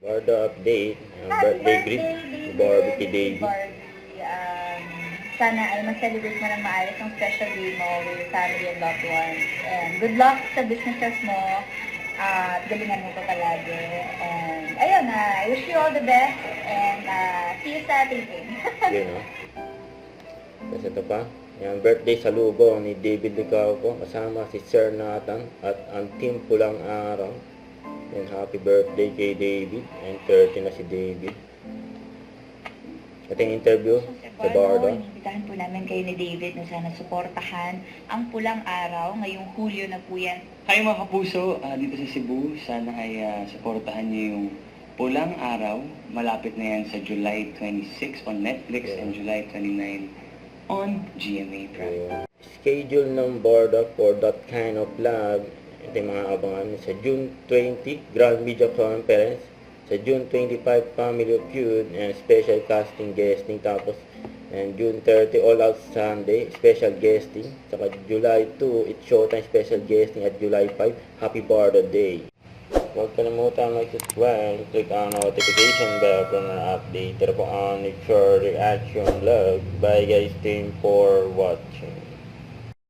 Barda update, Happy birthday greet, Barbie Day. Barbie. Sana ay mag-celebrate mo ng maayos ang special day mo with your family and loved ones. And good luck sa businesses mo. At galingan mo ko palagi. And ayun, I wish you all the best. And see you sa taping. Yun, no? Tapos ito pa, yung birthday salubong ni David Licauco kasama si Sir Nathan at ang team Pulang Araw. And happy birthday kay David. And 30 na si David. Ating interview sa Barda. Inibitahan po namin kayo ni David na sana suportahan ang Pulang Araw. Ngayong Hulyo na po yan. Hi mga kapuso, dito sa Cebu, sana ay suportahan niyo yung Pulang Araw. Malapit na yan sa July 26 on Netflix and July 29 on GMA Prime. Schedule ng Barda for that kind of love. Ito yung mga abangan sa June 20, Grand Media Conference. Sa June 25, Family Feud and special casting guesting. Tapos, and June 30, All Out Sunday, special guesting. Saka July 2, It's Showtime special guesting. At July 5, Happy Barda Day. Huwag kalimutan mag-subscribe, click on notification bell para na-update po on the reaction vlog. Bye guys, team for watching.